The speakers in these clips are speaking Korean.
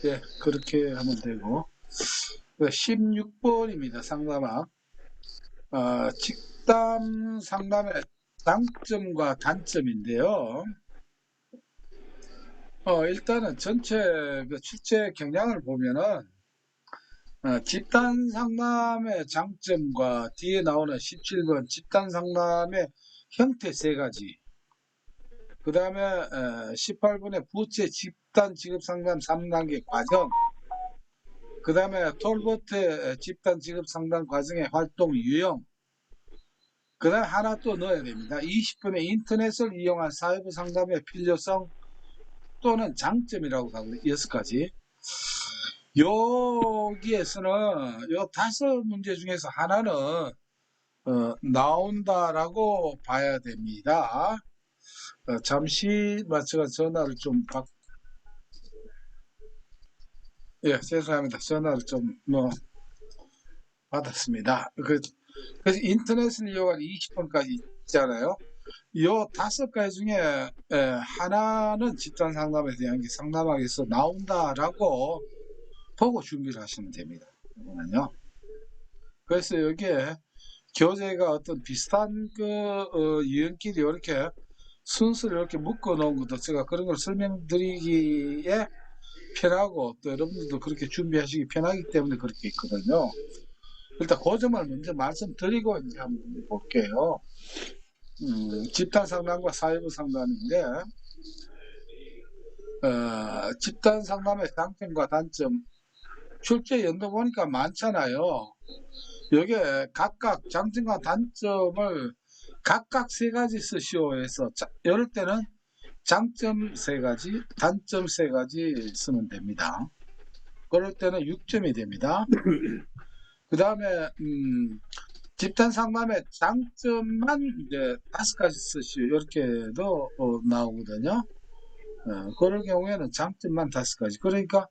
예, 그렇게 하면 되고. 16번입니다. 상담아. 집단 상담의 장점과 단점인데요. 일단은 전체 그 출제 경향을 보면은, 집단 상담의 장점과 뒤에 나오는 17번 집단 상담의 형태 세 가지. 그 다음에 18번에 부채 집단 지급 상담 3단계 과정. 그 다음에 톨보트 집단 지급 상담 과정의 활동 유형. 그 다음에 하나 또 넣어야 됩니다. 20분에 인터넷을 이용한 사회부 상담의 필요성 또는 장점이라고 하거든요. 6가지. 여기에서는 요 5문제 중에서 하나는 나온다라고 봐야 됩니다. 잠시 제가 전화를 좀 예, 죄송합니다. 전화를 좀 받았습니다. 그래서 인터넷을 이용한 20번까지 있잖아요. 요 5가지 중에 하나는 집단 상담에 대한 게 상담학에서 나온다라고 보고 준비를 하시면 됩니다. 이거는요. 그래서 여기에 교재가 어떤 비슷한 유형끼리 이렇게 순서를 이렇게 묶어 놓은 것도 제가 그런 걸 설명드리기에 편하고 또 여러분들도 그렇게 준비하시기 편하기 때문에 그렇게 있거든요. 일단 그 점을 먼저 말씀드리고 이제 한번 볼게요. 집단 상담과 사회부 상담인데, 집단 상담의 장점과 단점, 출제 연도 보니까 많잖아요. 여기에 각각 장점과 단점을 각각 3가지 쓰시오 해서, 이럴 때는 장점 3가지, 단점 3가지 쓰면 됩니다. 그럴 때는 6점이 됩니다. 그 다음에, 집단 상담의 장점만 이제 5가지 쓰시오. 이렇게도 나오거든요. 그럴 경우에는 장점만 5가지. 그러니까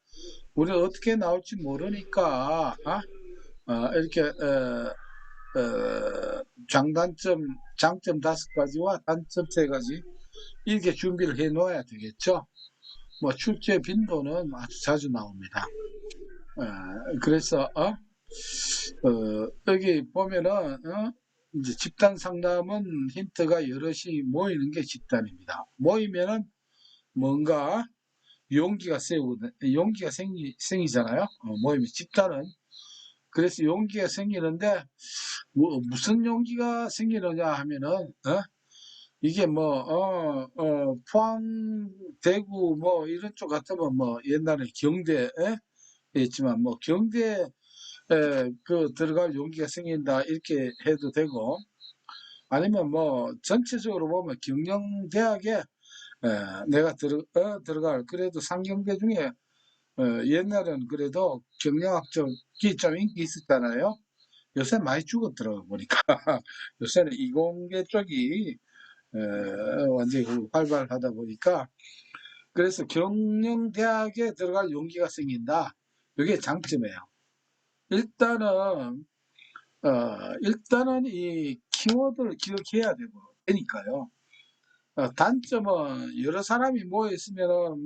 우리가 어떻게 나올지 모르니까 이렇게 장점 5가지와 단점 3가지 이렇게 준비를 해 놓아야 되겠죠. 뭐 출제 빈도는 아주 자주 나옵니다. 그래서 여기 보면은 이제 집단 상담은 힌트가 여럿이 모이는 게 집단입니다. 모이면은 뭔가 용기가 생기잖아요. 모이면 집단은. 그래서 용기가 생기는데 무슨 용기가 생기느냐 하면은 이게 포항, 대구 이런 쪽 같으면 옛날에 경대였지만 경대에 들어갈 용기가 생긴다 이렇게 해도 되고, 아니면 전체적으로 보면 경영대학에 내가 들어갈 그래도 상경대 중에 옛날엔 그래도 경영학 쪽이 좀 인기 있었잖아요. 요새 많이 죽었더라고 보니까. 요새는 이공계 쪽이 완전히 활발하다 보니까, 그래서 경영대학에 들어갈 용기가 생긴다. 이게 장점이에요. 일단은 이 키워드를 기억해야 되니까요. 단점은 여러 사람이 모여 있으면은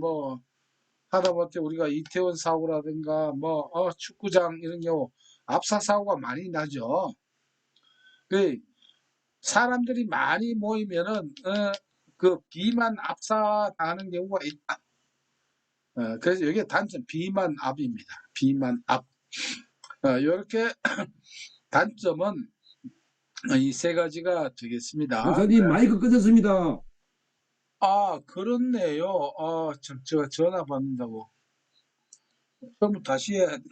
하다못해 우리가 이태원 사고라든가 축구장 이런 경우 압사 사고가 많이 나죠. 그 사람들이 많이 모이면은 그 비만 압사 당하는 경우가 있다. 그래서 이게 단점 비만 압입니다. 비만 압. 이렇게 단점은 이 3가지가 되겠습니다. 강사님 마이크 끄졌습니다. 그렇네요. 참 제가 전화 받는다고. 그럼 다시 해야 돼.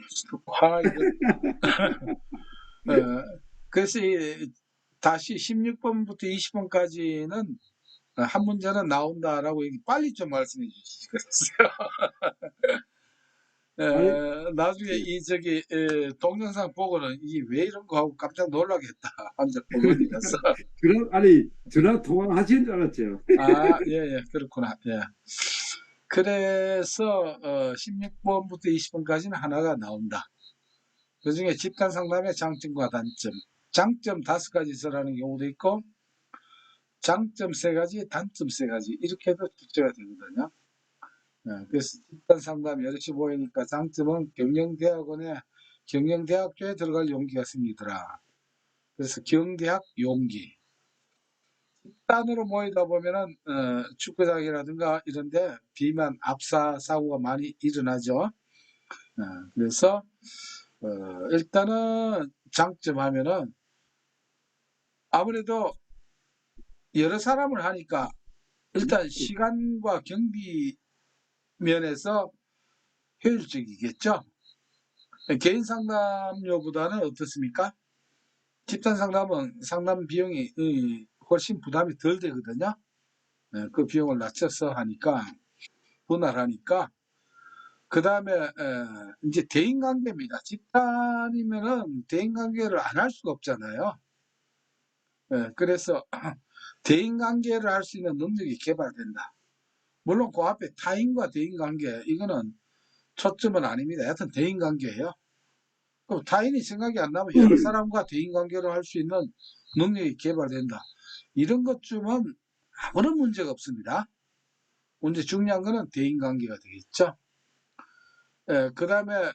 이거. 그래서 다시 16번부터 20번까지는 한 문제는 나온다라고 빨리 좀 말씀해 주시겠어요? 아니, 나중에 동영상 보고는 이게 왜 이런 거 하고 깜짝 놀라겠다. 한적 어머니라서. 전화 통화하시는 줄 알았죠. 예, 그렇구나. 예. 그래서 16번부터 20번까지는 하나가 나온다. 그 중에 집단 상담의 장점과 단점. 장점 5가지 쓰라는 경우도 있고, 장점 3가지, 단점 3가지 이렇게 해도 출제가 되거든요. 그래서 집단 상담 여럿이 모이니까 장점은 경영대학교에 들어갈 용기가 생기더라. 그래서 경대학 용기. 집단으로 모이다 보면은 축구장이라든가 이런데 비만 압사 사고가 많이 일어나죠. 그래서 일단은 장점 하면은 아무래도 여러 사람을 하니까 일단 시간과 경비 면에서 효율적이겠죠. 개인 상담료보다는 어떻습니까? 집단 상담은 상담 비용이 훨씬 부담이 덜 되거든요. 그 비용을 낮춰서 하니까 분할하니까. 그 다음에 이제 대인관계입니다. 집단이면은 대인관계를 안 할 수가 없잖아요. 그래서 대인관계를 할 수 있는 능력이 개발된다. 물론 그 앞에 타인과 대인관계 이거는 초점은 아닙니다. 여하튼 대인관계예요. 그럼 타인이 생각이 안 나면 여러 사람과 대인관계를 할 수 있는 능력이 개발된다. 이런 것쯤은 아무런 문제가 없습니다. 문제 중요한 거는 대인관계가 되겠죠. 그 다음에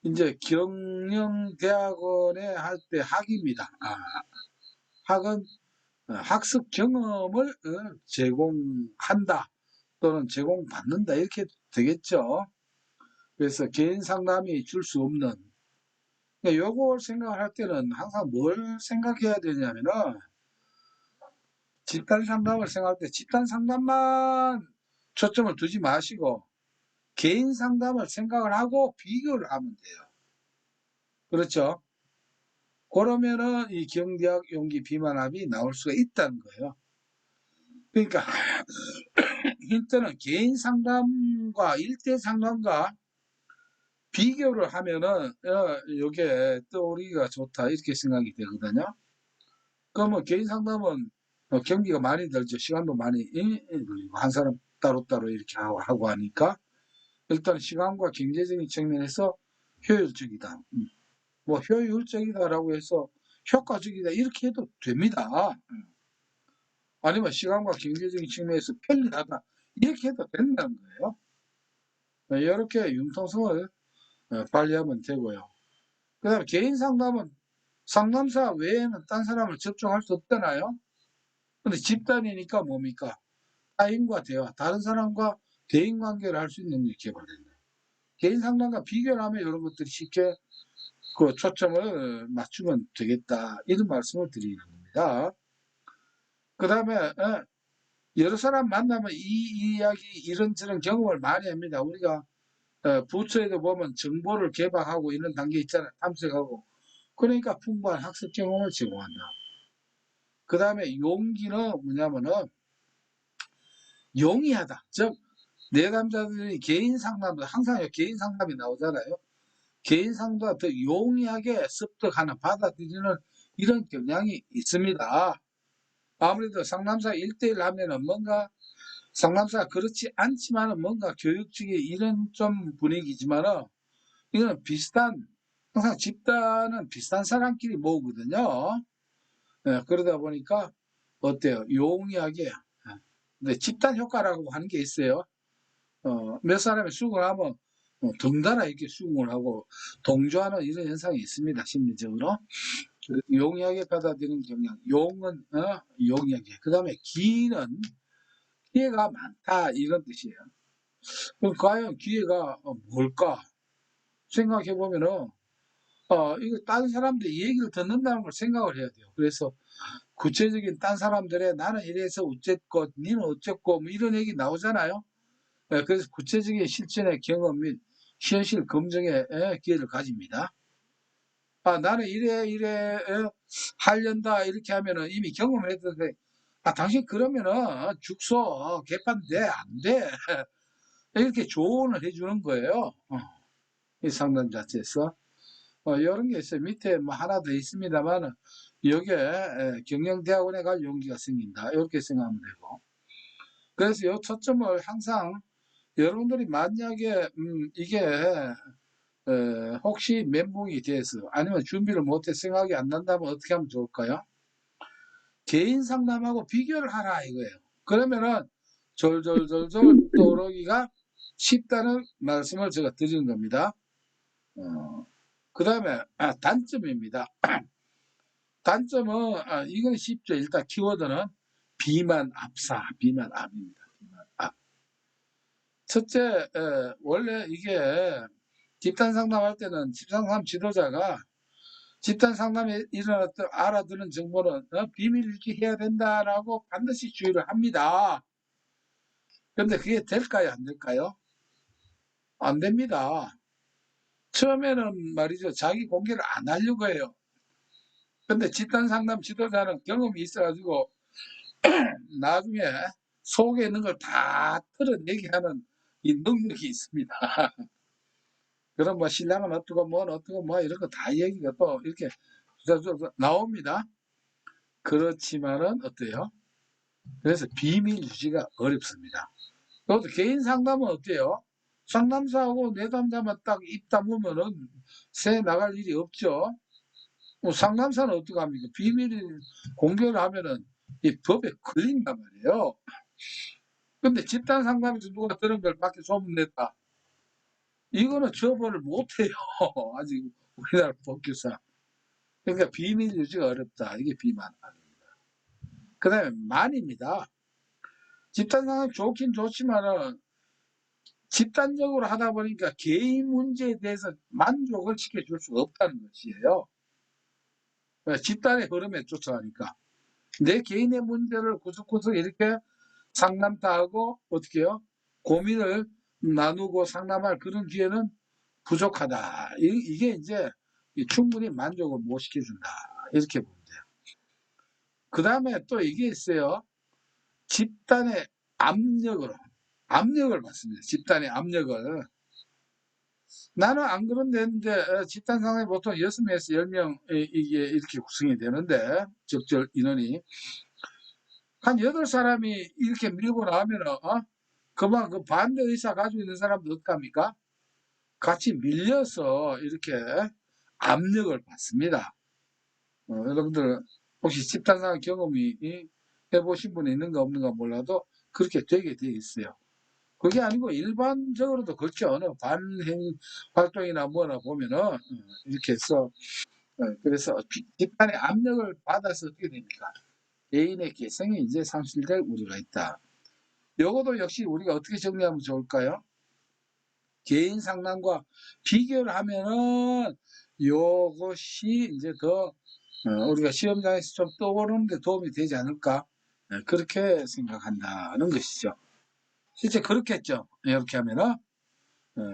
이제 경영대학원에 할 때 학입니다. 학은 학습 경험을 제공한다 또는 제공받는다 이렇게 되겠죠. 그래서 개인 상담이 줄 수 없는 요걸 생각을 할 때는 항상 뭘 생각해야 되냐면은 집단 상담을 생각할 때 집단 상담만 초점을 두지 마시고 개인 상담을 생각을 하고 비교를 하면 돼요. 그렇죠? 그러면은 이 경대학 용기 비만합이 나올 수가 있다는 거예요. 그러니까 힌트는 개인 상담과 일대 상담과 비교를 하면은 이게 떠오르기가 좋다 이렇게 생각이 되거든요. 그러면 개인 상담은 경비가 많이 들죠. 시간도 많이 걸리고 한 사람 따로따로 이렇게 하고 하니까 일단 시간과 경제적인 측면에서 효율적이다. 뭐 효율적이다라고 해서 효과적이다 이렇게 해도 됩니다. 아니면 시간과 경제적인 측면에서 편리하다 이렇게 해도 된다는 거예요. 이렇게 융통성을 관리하면 되고요. 그 다음에 개인 상담은 상담사 외에는 딴 사람을 접촉할 수 없잖아요. 근데 집단이니까 뭡니까? 타인과 대화, 다른 사람과 대인관계를 할 수 있는 능력이 개발된다. 개인 상담과 비교를 하면 이런 것들이 쉽게 그 초점을 맞추면 되겠다. 이런 말씀을 드리는 겁니다. 그 다음에 여러 사람 만나면 이 이야기 이런저런 경험을 많이 합니다. 우리가 부처에도 보면 정보를 개방하고 이런 단계 있잖아요. 탐색하고. 그러니까 풍부한 학습 경험을 제공한다. 그 다음에 용기는 뭐냐면은 용이하다. 즉 내담자들이 개인 상담도 항상 개인 상담이 나오잖아요. 개인 상담 더 용이하게 습득하는 받아들이는 이런 경향이 있습니다. 아무래도 상담사 1대1 하면은 뭔가 상담사가 그렇지 않지만은 뭔가 교육적인 이런 좀 분위기지만은 이거는 비슷한 항상 집단은 비슷한 사람끼리 모으거든요. 그러다 보니까 어때요? 용이하게. 근데 집단 효과라고 하는 게 있어요. 몇 사람이 수긍을 하면 덩달아 이렇게 수긍을 하고 동조하는 이런 현상이 있습니다. 심리적으로. 용이하게 받아들이는 경향. 용은 용이하게. 그 다음에 기는 기회가 많다 이런 뜻이에요. 그럼 과연 기회가 뭘까? 생각해 보면은 이거 다른 사람들이 얘기를 듣는다는 걸 생각을 해야 돼요. 그래서 구체적인 딴 사람들의 나는 이래서 어쨌고 니는 어쨌고 뭐 이런 얘기 나오잖아요. 그래서 구체적인 실천의 경험 및 현실 검증의 기회를 가집니다. 나는 이래 하련다 이렇게 하면은 이미 경험을 했는데 당신 그러면은 죽소 개판돼 안 돼. 이렇게 조언을 해주는 거예요. 이 상담 자체에서. 이런 게 있어요. 밑에 뭐 하나 더 있습니다만은 여기에 경영대학원에 갈 용기가 생긴다. 이렇게 생각하면 되고. 그래서 이 초점을 항상 여러분들이 만약에 이게 혹시 멘붕이 돼서 아니면 준비를 못해 생각이 안 난다면 어떻게 하면 좋을까요? 개인 상담하고 비교를 하라 이거예요. 그러면은 졸졸졸졸 떠오르기가 쉽다는 말씀을 제가 드리는 겁니다. 그 다음에 단점입니다. 단점은 이건 쉽죠. 일단 키워드는 비만 압사, 비만 압입니다. 비만 압. 첫째, 원래 이게 집단 상담할 때는 집상담 지도자가 집단 상담에 일어났던 알아두는 정보는 비밀 유지해야 된다라고 반드시 주의를 합니다. 그런데 그게 될까요? 안 될까요? 안 됩니다. 처음에는 말이죠. 자기 공개를 안 하려고 해요. 근데 집단 상담 지도자는 경험이 있어가지고 나중에 속에 있는 걸 다 털어내게 하는 이 능력이 있습니다. 그럼 뭐 신랑은 어떻고 뭐 어떻고 뭐 이런 거 다 얘기가 또 이렇게 나옵니다. 그렇지만은 어때요? 그래서 비밀 유지가 어렵습니다. 또 개인 상담은 어때요? 상담사하고 내담자만 딱 입 다무면은 새 나갈 일이 없죠. 뭐 상담사는 어떡합니까? 비밀 공개를 하면은 이 법에 걸린단 말이에요. 근데 집단 상담에서 누가 들은 걸 밖에 소문냈다. 이거는 처벌을 못해요. 아직 우리나라 법규상. 그러니까 비밀 유지가 어렵다. 이게 비만. 그 다음에 만입니다. 집단 상담 좋긴 좋지만은 집단적으로 하다 보니까 개인 문제에 대해서 만족을 시켜줄 수가 없다는 것이에요. 집단의 흐름에 쫓아가니까. 내 개인의 문제를 구석구석 이렇게 상담 다 하고 어떻게 해요? 고민을 나누고 상담할 그런 기회는 부족하다. 이게 이제 충분히 만족을 못 시켜준다. 이렇게 보면 돼요. 그 다음에 또 이게 있어요. 집단의 압력을 받습니다. 집단의 압력을. 나는 안 그런데 했는데 집단 상담이 보통 6명에서 10명 이게 이렇게 구성이 되는데 적절 인원이 한 8사람이 이렇게 밀고 나오면은 그만 그 반대 의사 가지고 있는 사람도 어떡합니까? 같이 밀려서 이렇게 압력을 받습니다. 여러분들 혹시 집단 상담 경험이 해보신 분이 있는가 없는가 몰라도 그렇게 되게 돼 있어요. 그게 아니고 일반적으로도 그렇죠. 어느 반행 활동이나 뭐나 보면은 이렇게 해서 그래서 집단의 압력을 받아서 어떻게 됩니까? 개인의 개성이 이제 상실될 우려가 있다. 요것도 역시 우리가 어떻게 정리하면 좋을까요? 개인 상담과 비교를 하면은 요것이 이제 더 우리가 시험장에서 좀 떠오르는데 도움이 되지 않을까? 그렇게 생각한다는 것이죠. 실제 그렇겠죠. 이렇게 하면은.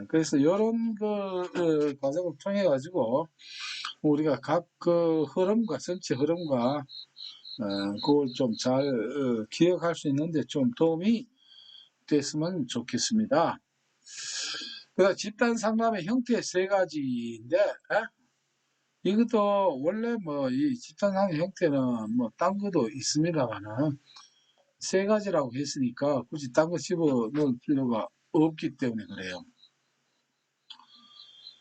그래서 이런 그 과정을 통해 가지고 우리가 각 그 흐름과 전체 흐름과 그걸 좀 잘 기억할 수 있는데 좀 도움이 됐으면 좋겠습니다. 그 집단 상담의 형태 3가지인데 이것도 원래 뭐 이 집단 상담 형태는 뭐 딴 것도 있습니다만은 3가지라고 했으니까 굳이 딴 거 집어넣을 필요가 없기 때문에 그래요.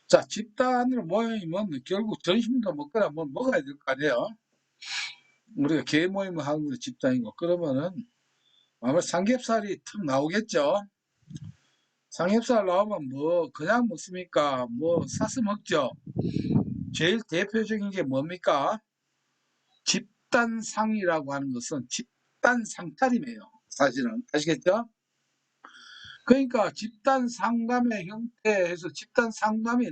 자, 집단으로 모이면 결국 점심도 먹거나 뭐 먹어야 될 거 아니에요. 우리가 개 모임을 하는 게 집단이고 그러면은 아마 삼겹살이 툭 나오겠죠. 삼겹살 나오면 뭐 그냥 먹습니까? 뭐 사서 먹죠. 제일 대표적인 게 뭡니까? 집단상이라고 하는 것은 집단 상탈이에요. 사실은 아시겠죠? 그러니까 집단 상담의 형태에서 집단 상담이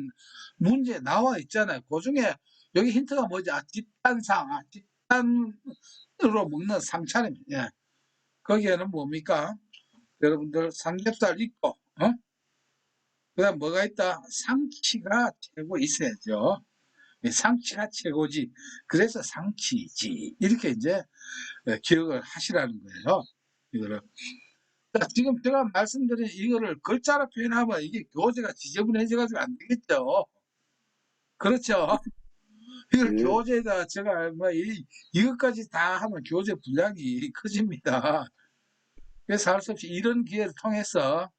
문제 나와 있잖아요. 그 중에 여기 힌트가 뭐지? 집단상, 집단으로 먹는 상차림. 예. 거기에는 뭡니까? 여러분들 삼겹살 있고, 그다음 뭐가 있다? 상치가 최고 있어야죠. 상치가 최고지. 그래서 상치지. 이렇게 이제 기억을 하시라는 거예요. 이거를. 자, 지금 제가 말씀드린 이거를 글자로 표현하면 이게 교재가 지저분해져가지고 안 되겠죠. 그렇죠. 이걸 예. 교재에다 제가 뭐 이것까지 다 하면 교재 분량이 커집니다. 그래서 할 수 없이 이런 기회를 통해서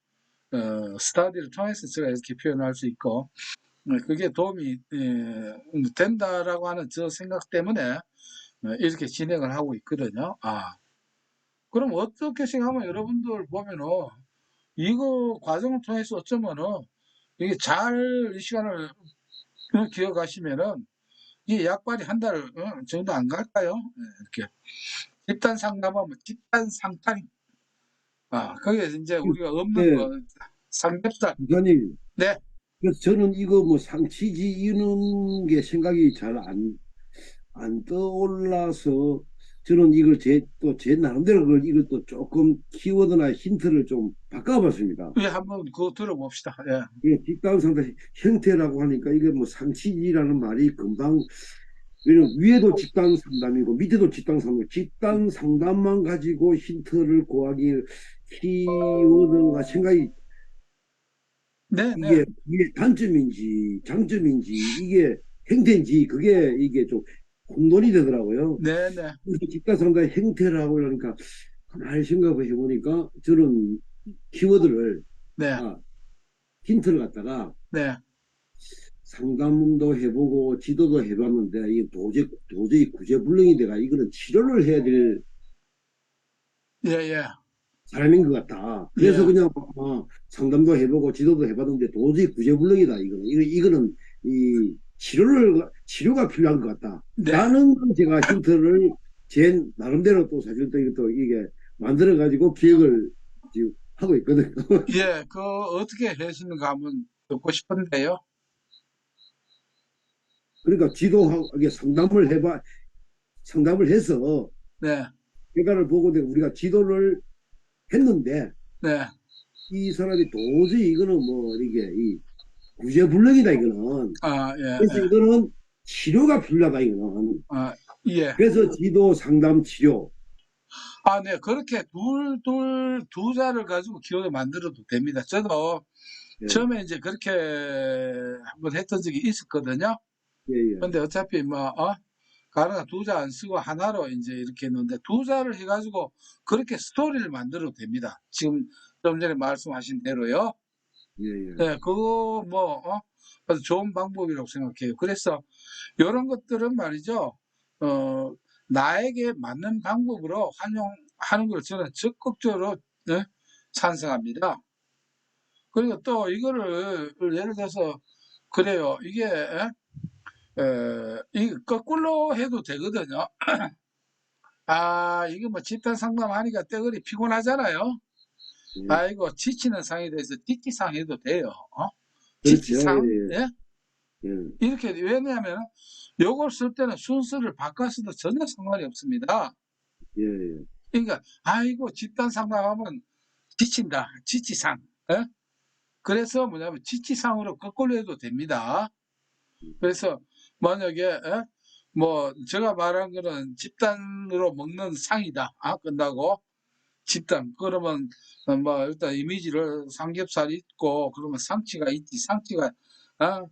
스터디를 통해서 제가 이렇게 표현할 수 있고 그게 도움이 된다라고 하는 저 생각 때문에 이렇게 진행을 하고 있거든요. 그럼 어떻게 생각하면 여러분들 보면은 이거 과정을 통해서 어쩌면은 이게 잘 이 시간을 기억하시면은 이 약발이 한 달 정도 안 갈까요? 예, 이렇게 집단 상담하면 집단 상담. 거기에 이제 우리가 없는 네, 거 삼겹살. 부장님. 네, 그래서 저는 이거 뭐 상치지 이런 게 생각이 잘 안 떠올라서 저는 이걸 또 제 나름대로 그걸 이것도 조금 키워드나 힌트를 좀 바꿔봤습니다. 예, 한번 그거 들어봅시다. 예, 이게 집단 상담 형태라고 하니까 이게 뭐 상치지라는 말이 금방 왜냐면 위에도 집단 상담이고 밑에도 집단 상담, 집단 상담만 가지고 힌트를 구하기 키워드가 생각이 네, 네, 이게 단점인지 장점인지 이게 행태인지 그게 이게 좀 혼돈이 되더라고요. 네, 네, 그래서 집단 상담 형태라고 그러니까 가만히 생각을 해보니까 저는 키워드를 네, 아, 힌트를 갖다가 네, 상담도 해보고 지도도 해봤는데 이게 도저히 구제불능이 돼가 이거는 치료를 해야 될 예, 예, 사람인 것 같다. 그래서 예, 그냥 상담도 해보고 지도도 해봤는데 도저히 구제불능이다. 이거는 이 치료가 필요한 것 같다. 네, 라는 제가 힌트를 제 나름대로 또 사실 또 이것도 이게 만들어 가지고 기획을 지금 하고 있거든요. 예, 그 어떻게 하시는가 한번 듣고 싶은데요. 그러니까 지도하고 이게 상담을 해서 네, 결과를 보고 내가 우리가 지도를 했는데 네, 이 사람이 도저히 이거는 뭐 이게 이 구제불능이다 이거는. 예, 그래서 예, 이거는 치료가 필요하다 이거는. 예. 그래서 지도 상담 치료. 네, 그렇게 두 자를 가지고 기억을 만들어도 됩니다. 저도 예, 처음에 이제 그렇게 한번 했던 적이 있었거든요. 예, 예, 근데 어차피 가르가 두 자 안 쓰고 하나로 이제 이렇게 했는데 두 자를 해가지고 그렇게 스토리를 만들어도 됩니다. 지금 좀 전에 말씀하신 대로요. 예, 예. 네, 그거 아주 좋은 방법이라고 생각해요. 그래서 이런 것들은 말이죠. 어, 나에게 맞는 방법으로 활용하는 걸 저는 적극적으로 네, 찬성합니다. 그리고 또 이거를 예를 들어서 그래요. 이게 거꾸로 해도 되거든요. 이거 뭐 집단 상담하니까 때거리 피곤하잖아요. 예. 이거 지치는 상에 대해서 뒷기상 해도 돼요. 그렇죠. 지치상? 예, 예? 예, 이렇게, 왜냐하면 요걸 쓸 때는 순서를 바꿔서도 전혀 상관이 없습니다. 예, 예, 그러니까, 아이고, 집단 상담하면 지친다. 지치상. 예? 그래서 뭐냐면 지치상으로 거꾸로 해도 됩니다. 그래서 만약에, 뭐, 제가 말한 거는 집단으로 먹는 상이다. 끝나고. 집단. 그러면, 뭐, 일단 이미지를 삼겹살이 있고, 그러면 상치가 있지. 상치가, 어,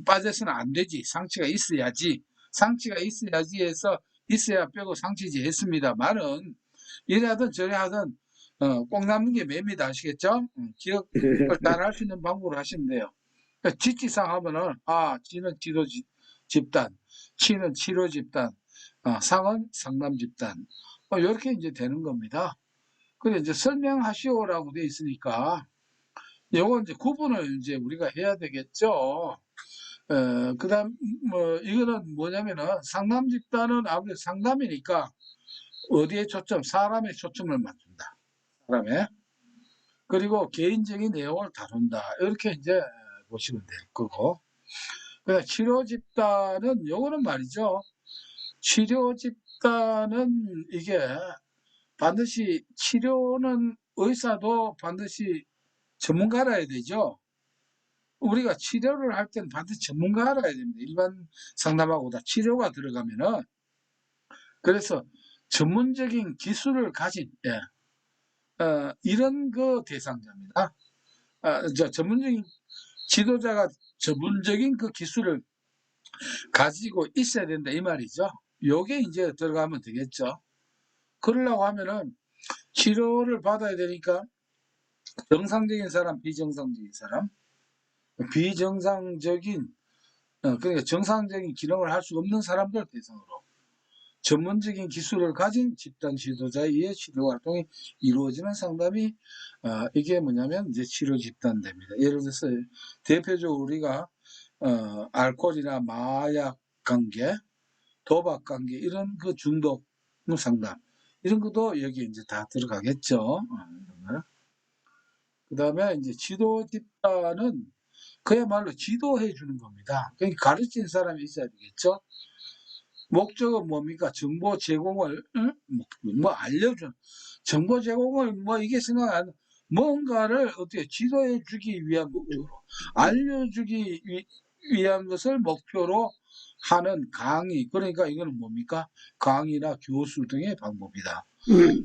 빠져서는 안 되지. 상치가 있어야지. 상치가 있어야지 해서, 있어야 빼고 상치지 했습니다만은, 이래 하든 저래 하든, 꼭 남는 게 맵니다. 아시겠죠? 기억을 잘 할 수 있는 방법으로 하시면 돼요. 그러니까 지치상 하면은, 지는 지도 집단, 치는 치료 집단, 상은 상담 집단. 이렇게 이제 되는 겁니다. 그래 이제 설명하시오라고 돼 있으니까 요거 이제 구분을 이제 우리가 해야 되겠죠. 그다음 뭐 이거는 뭐냐면은 상담 집단은 아무래도 상담이니까 어디에 사람에 초점을 맞춘다. 사람에. 그리고 개인적인 내용을 다룬다. 이렇게 이제 보시면 될 거고. 그다음 치료 집단은 요거는 말이죠. 치료 집단은 이게 반드시 치료는 의사도 반드시 전문가라야 되죠. 우리가 치료를 할 때는 반드시 전문가라야 됩니다. 일반 상담하고 다 치료가 들어가면은. 그래서 전문적인 기술을 가진, 이런 그 대상자입니다. 전문적인 지도자가 전문적인 그 기술을 가지고 있어야 된다, 이 말이죠. 요게 이제 들어가면 되겠죠. 그러려고 하면은 치료를 받아야 되니까 정상적인 사람, 비정상적인 사람, 비정상적인 그러니까 정상적인 기능을 할 수 없는 사람들 대상으로 전문적인 기술을 가진 집단 지도자에 의해 치료 활동이 이루어지는 상담이 이게 뭐냐면 이제 치료 집단입니다. 예를 들어서 대표적으로 우리가 알코올이나 마약 관계, 도박 관계 이런 그 중독 상담 이런 것도 여기 이제 다 들어가겠죠. 그다음에 이제 지도 집단은 그야말로 지도해 주는 겁니다. 그러니까 가르치는 사람이 있어야 되겠죠. 목적은 뭡니까? 정보 제공을 뭐 알려준 정보 제공을 뭐 이게 생각 안 뭔가를 어떻게 지도해 주기 위한 목적으로 알려주기 위한 것을 목표로 하는 강의 그러니까 이거는 뭡니까? 강의나 교수 등의 방법이다.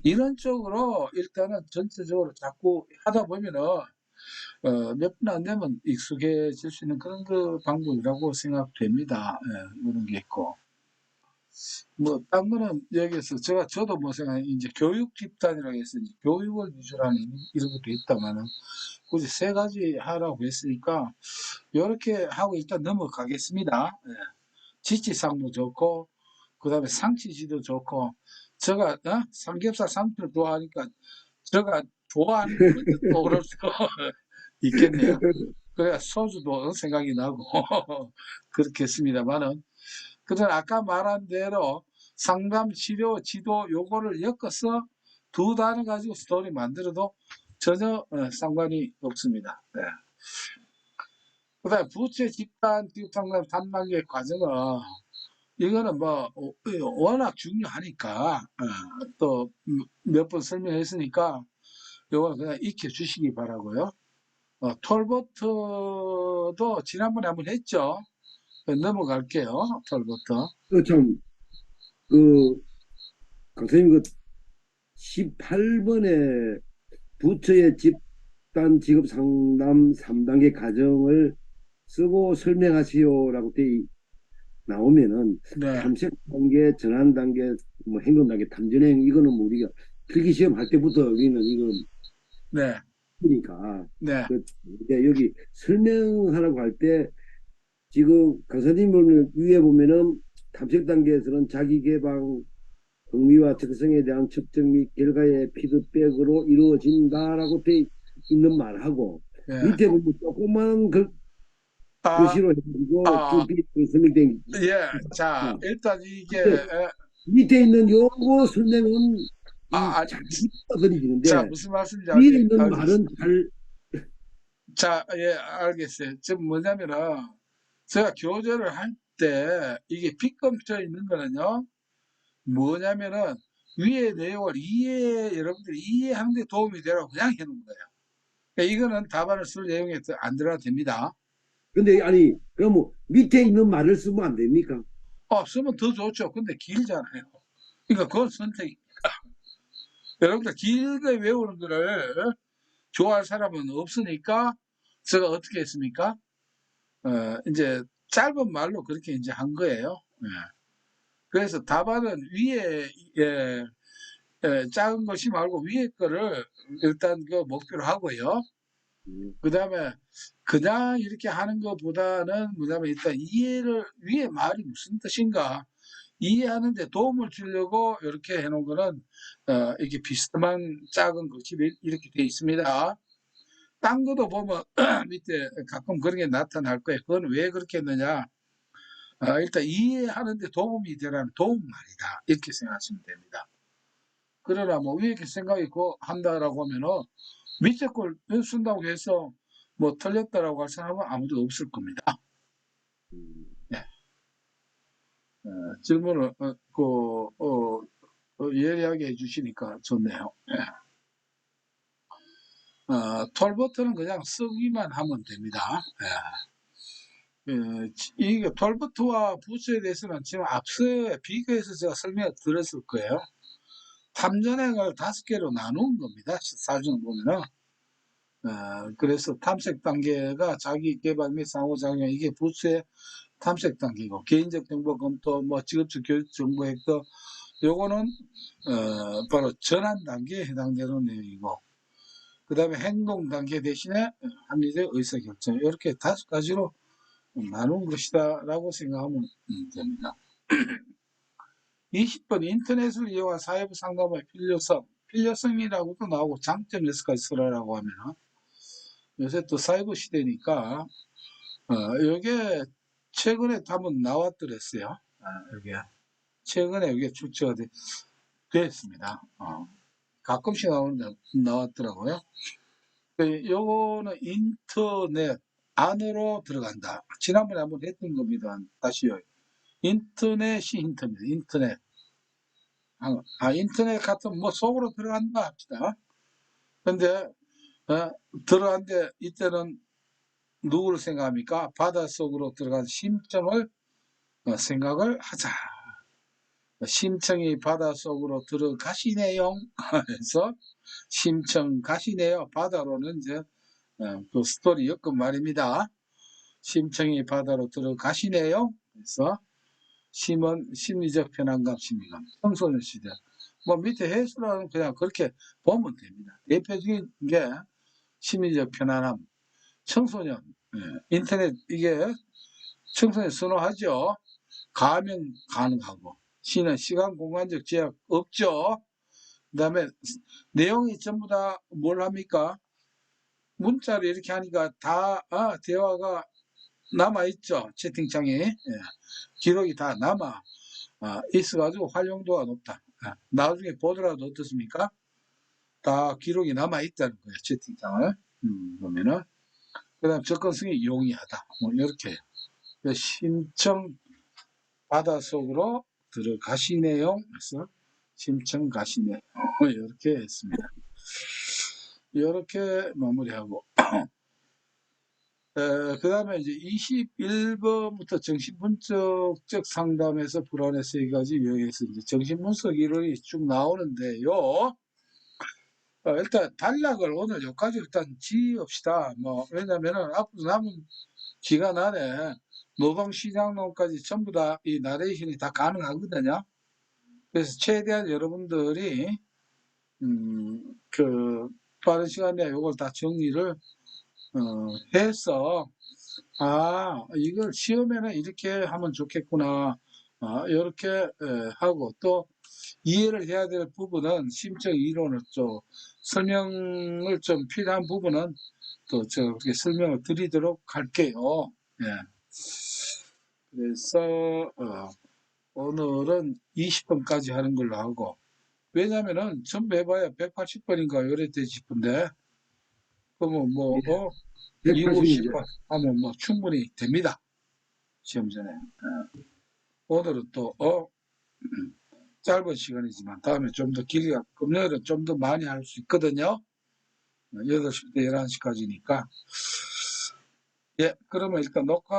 이런 쪽으로 일단은 전체적으로 자꾸 하다 보면은 몇 분 안 되면 익숙해질 수 있는 그런 그 방법이라고 생각됩니다. 예, 이런 게 있고. 뭐, 딴 거는 여기에서 저도 뭐 생각, 이제 교육 집단이라고 해서 이제 교육을 위주로 하는 이런 것도 있다마는 굳이 세 가지 하라고 했으니까 이렇게 하고 일단 넘어가겠습니다. 예. 지치상도 좋고, 그 다음에 상치지도 좋고, 제가, 삼겹살 상표를 좋아하니까 제가 좋아하는 게 먼저 떠오를 수가 있겠네요. 그래야 소주도 생각이 나고, 그렇겠습니다만은. 그는 아까 말한 대로 상담, 치료, 지도 요거를 엮어서 두 단어 가지고 스토리 만들어도 전혀 상관이 없습니다. 네. 그다음에 부채 집단 상담 3단계 과정은 이거는 뭐 워낙 중요하니까 또 몇 번 설명했으니까 요거는 그냥 익혀 주시기 바라고요. 톨버트도 지난번에 한번 했죠. 넘어갈게요. 톨버트. 참, 그, 강사님 그 18번에 부처의 집단 직업 상담 3단계 과정을 쓰고 설명하시오라고 돼 나오면은 네, 탐색 단계, 전환 단계, 뭐 행동 단계, 탐진행 이거는 뭐 우리가 필기 시험 할 때부터 우리는 이거 네, 그러니까 네, 그 이제 여기 설명하라고 할 때 지금 강사님을 위에 보면은 탐색 단계에서는 자기 개방 흥미와 특성에 대한 측정 및 결과의 피드백으로 이루어진다라고 돼 있는 말하고 네. 밑에 보면 조그만 아, 글씨로 해가지고 아, 쭉 설명된 예. 자, 있습니다. 일단 이게, 근데 밑에 있는 요거 설명은 이 잘 자, 받아들이는데 무슨 말씀인지 위에 있는 알겠어요. 말은 잘 자, 예, 알겠어요. 지금 뭐냐면은, 제가 교재를 할 때, 이게 빗검쳐 있는 거는요, 뭐냐면은, 위의 내용을 여러분들이 이해하는 데 도움이 되라고 그냥 해놓은 거예요. 그러니까 이거는 답안을 쓸 내용에 안 들어가도 됩니다. 근데 아니 그럼 뭐 밑에 있는 말을 쓰면 안 됩니까? 쓰면 더 좋죠. 근데 길잖아요. 그러니까 그건 선택. 여러분들 길게 외우는 거를 좋아할 사람은 없으니까 제가 어떻게 했습니까? 이제 짧은 말로 그렇게 이제 한 거예요. 예. 그래서 답안은 위에 예, 작은 것이 말고 위에 거를 일단 그 목표로 하고요. 음, 그 다음에 그냥 이렇게 하는 것보다는 뭐냐면 일단 이해를 위에 말이 무슨 뜻인가 이해하는 데 도움을 주려고 이렇게 해놓은 거는 이게 비스듬한 작은 것이 이렇게 돼 있습니다. 딴 것도 보면 밑에 가끔 그런 게 나타날 거예요. 그건 왜 그렇게 했느냐? 일단 이해하는 데 도움이 되라는 도움말이다. 이렇게 생각하시면 됩니다. 그러나 뭐 위에 생각이 있고 한다라고 하면은 밑에 걸 쓴다고 해서 뭐 틀렸다라고 할 사람은 아무도 없을 겁니다. 음. 네. 질문을 예리하게 해주시니까 좋네요. 네. 톨버트는 그냥 쓰기만 하면 됩니다. 이게 톨버트와 부츠에 대해서는 지금 앞서에 비교해서 제가 설명을 드렸을 거예요. 탐전행을 5개로 나눈 겁니다. 사진을 보면은. 그래서 탐색 단계가 자기 개발 및 상호작용, 이게 부츠의 탐색 단계고, 개인적 정보 검토, 뭐 직업적 교육 정보 획득, 요거는, 바로 전환 단계에 해당되는 내용이고, 그 다음에 행동 단계 대신에 합리적 의사결정, 이렇게 5가지로 나눈 것이다라고 생각하면 됩니다. 20번 인터넷을 이용한 사회부 상담의 필요성이라고도 나오고 장점 6가지 쓰라라고 하면 요새 또 사이버 시대니까 요게 최근에 한번 나왔더랬어요. 여기 최근에 이게 출제가 됐습니다. 가끔씩 나왔더라고요. 요거는 인터넷 안으로 들어간다. 지난번에 한번 했던 겁니다. 다시요. 인터넷이 힌트입니다. 인터넷. 인터넷 같은 뭐 속으로 들어간다 합시다. 근데 들어간데 이때는 누구를 생각합니까? 바닷속으로 들어간 심청을 생각을 하자. 심청이 바닷속으로 들어가시네요. 해서 심청 가시네요. 바다로는 이제 그 스토리 엮은 말입니다. 심청이 바다로 들어가시네요. 그래서 심은 심리적 편안감, 심리감, 청소년 시대. 뭐 밑에 해수라는 그냥 그렇게 보면 됩니다. 대표적인 게 심리적 편안함, 청소년, 인터넷 이게 청소년 선호하죠. 가면 가능하고, 시는 시간 공간적 제약 없죠. 그 다음에 내용이 전부 다 뭘 합니까? 문자로 이렇게 하니까 다 대화가 남아있죠. 채팅창에 기록이 다 남아 있어가지고 활용도가 높다. 나중에 보더라도 어떻습니까? 다 기록이 남아있다는 거예요. 채팅창을 보면은. 그 다음 접근성이 용이하다. 뭐 이렇게 심청 바닷속으로 들어가시네요. 그래서 심청 가시네. 이렇게 했습니다. 이렇게 마무리하고 그 다음에 이제 21번부터 정신분석적 상담에서 불안의 세 가지 유형에서 이제 정신분석 이론이 쭉 나오는데요. 일단 단락을 오늘 여기까지 일단 지읍시다. 뭐 왜냐면은 앞으로 남은 기간 안에 노동시장론까지 전부 다 이 나레이션이 다 가능하거든요. 그래서 최대한 여러분들이 그 빠른 시간 내에 이걸 다 정리를 해서 이걸 시험에는 이렇게 하면 좋겠구나. 이렇게 하고 또 이해를 해야 될 부분은 심적 이론을 좀 설명을 좀 필요한 부분은 또 저렇게 설명을 드리도록 할게요. 예. 그래서 오늘은 20번까지 하는 걸로 하고 왜냐면은 전부 해봐야 180번인가 요래 되지 싶은데 그러면 뭐 2, 180이죠. 50번 하면 뭐 충분히 됩니다. 시험 전에. 오늘은 또 짧은 시간이지만 다음에 좀 더 길게 금요일은 좀 더 많이 할 수 있거든요. 8시부터 11시까지니까. 예, 그러면 일단 녹화